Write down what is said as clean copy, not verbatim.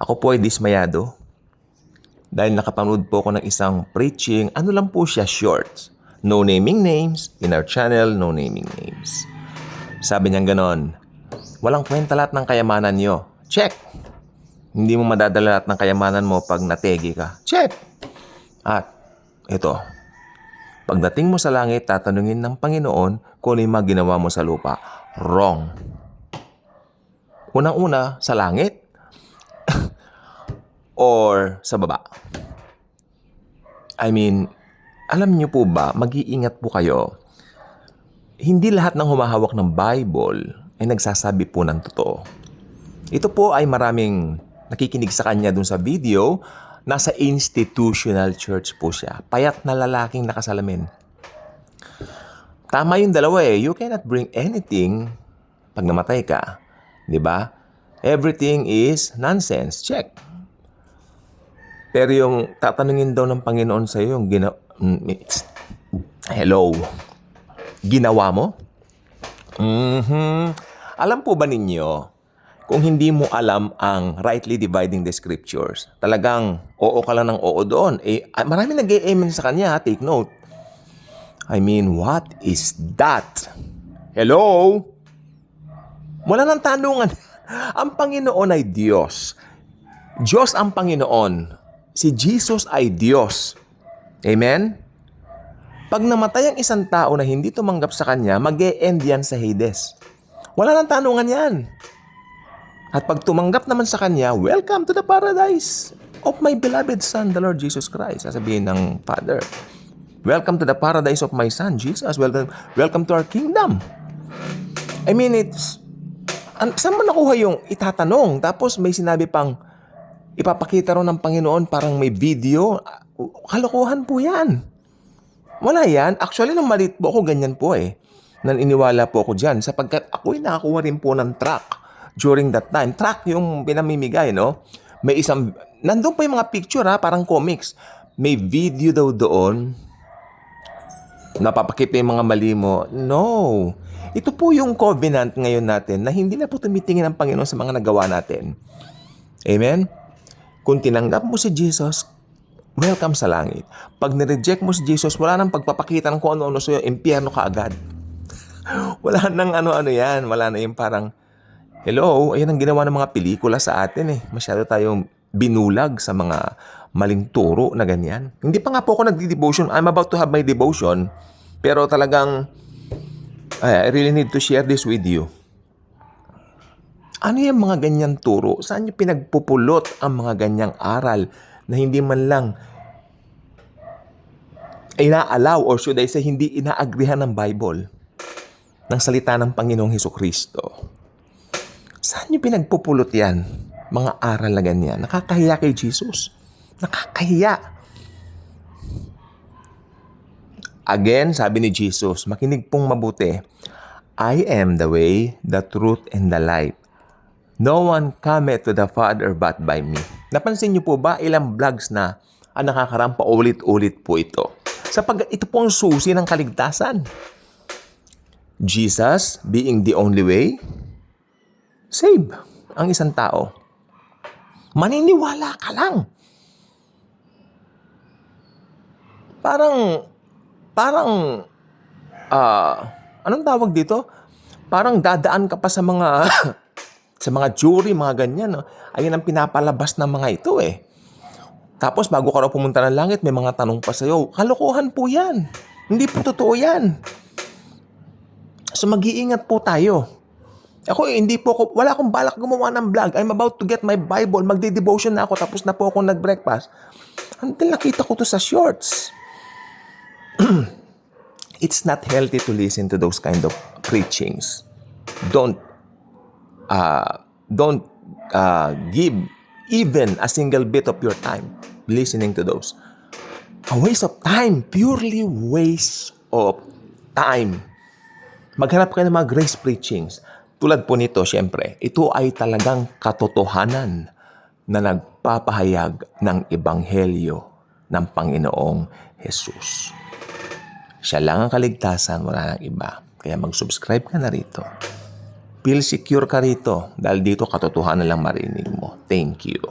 Ako po ay dismayado dahil nakapanood po ako ng isang preaching. Ano lang po siya, shorts. No naming names. In our channel, no naming names. Sabi niya ganon, walang kwenta lahat ng kayamanan nyo. Check! Hindi mo madadala lahat ng kayamanan mo pag nategi ka. Check! At ito, pagdating mo sa langit, tatanungin ng Panginoon kung ano yung mga ginawa mo sa lupa. Wrong. Unang-una, sa langit or sa baba. I mean, alam niyo po ba, mag-iingat po kayo. Hindi lahat ng humahawak ng Bible ay nagsasabi po ng totoo. Ito po ay maraming nakikinig sa kanya dun sa video. Nasa institutional church po siya. Payat na lalaking nakasalamin. Tama yung dalawa eh. You cannot bring anything pag namatay ka. Diba? Everything is nonsense. Check. Pero yung tatanungin daw ng Panginoon sa iyo, yung hello. Ginawa mo? Alam po ba ninyo, kung hindi mo alam ang rightly dividing the scriptures, talagang oo ka lang ng oo doon. Marami nag-amen sa kanya, take note. I mean, what is that? Hello? Wala nang tanungan. Ang Panginoon ay Diyos. Diyos ang Panginoon. Si Jesus ay Diyos. Amen? Pag namatay ang isang tao na hindi tumanggap sa Kanya, mag-e-end yan sa Hades. Wala nang tanungan yan. At pag tumanggap naman sa Kanya, welcome to the paradise of my beloved Son, the Lord Jesus Christ. Sasabihin ng Father, welcome to the paradise of my Son, Jesus. Welcome to our kingdom. I mean, saan mo nakuha yung itatanong? Tapos may sinabi pang, ipapakita rin ng Panginoon parang may video. Kalokohan po yan. Wala yan. Actually, nung maliit po ako, ganyan po eh. Naniniwala po ako dyan sapagkat ako'y nakakuha rin po ng track during that time. Track yung pinamimigay, no? May isang, nandun pa yung mga picture ha, parang comics. May video daw doon. Napapakita yung mga mali mo. No. Ito po yung covenant ngayon natin na hindi na po tumitingin ang Panginoon sa mga nagawa natin. Amen? Kung tinanggap mo si Jesus, welcome sa langit. Pag nireject mo si Jesus, wala nang pagpapakita ng kung ano-ano sa'yo, impyerno ka agad. Wala nang ano-ano yan. Wala na yung parang, hello, ayan ang ginawa ng mga pelikula sa atin eh. Masyado tayong binulag sa mga maling turo na ganyan. Hindi pa nga po ako nagdi-devotion. I'm about to have my devotion. Pero talagang, I really need to share this with you. Ano yung mga ganyang turo? Saan yung pinagpupulot ang mga ganyang aral na hindi man lang ina-allow or should I say hindi inaagrihan ng Bible, ng salita ng Panginoong Hesukristo? Saan yung pinagpupulot yan? Mga aral na ganyan. Nakakahiya kay Jesus. Nakakahiya. Again, sabi ni Jesus, makinig pong mabuti, I am the way, the truth, and the life. No one cometh to the Father but by me. Napansin niyo po ba ilang vlogs na ang nakakarampa ulit-ulit po ito? Ito po ang susi ng kaligtasan. Jesus being the only way, save ang isang tao. Maniniwala ka lang. Anong tawag dito? Parang dadaan ka pa sa mga sa mga jury, mga ganyan. No? Ayun ang pinapalabas ng mga ito eh. Tapos bago ka raw pumunta ng langit, may mga tanong pa sa'yo. Kalokohan po yan. Hindi po totoo yan. So mag-iingat po tayo. Wala akong balak gumawa ng vlog. I'm about to get my Bible. Magde-devotion na ako. Tapos na po ako nag-breakfast. Until nakita ko to sa shorts. It's not healthy to listen to those kind of preachings. Don't give even a single bit of your time listening to those. A waste of time. Purely waste of time. Maghanap kayo ng mga grace preachings. Tulad po nito, syempre, ito ay talagang katotohanan na nagpapahayag ng ebanghelyo ng Panginoong Jesus. Siya lang ang kaligtasan, wala nang iba. Kaya mag-subscribe ka na rito. Feel secure ka rito dahil dito katotohanan lang marinig mo. Thank you.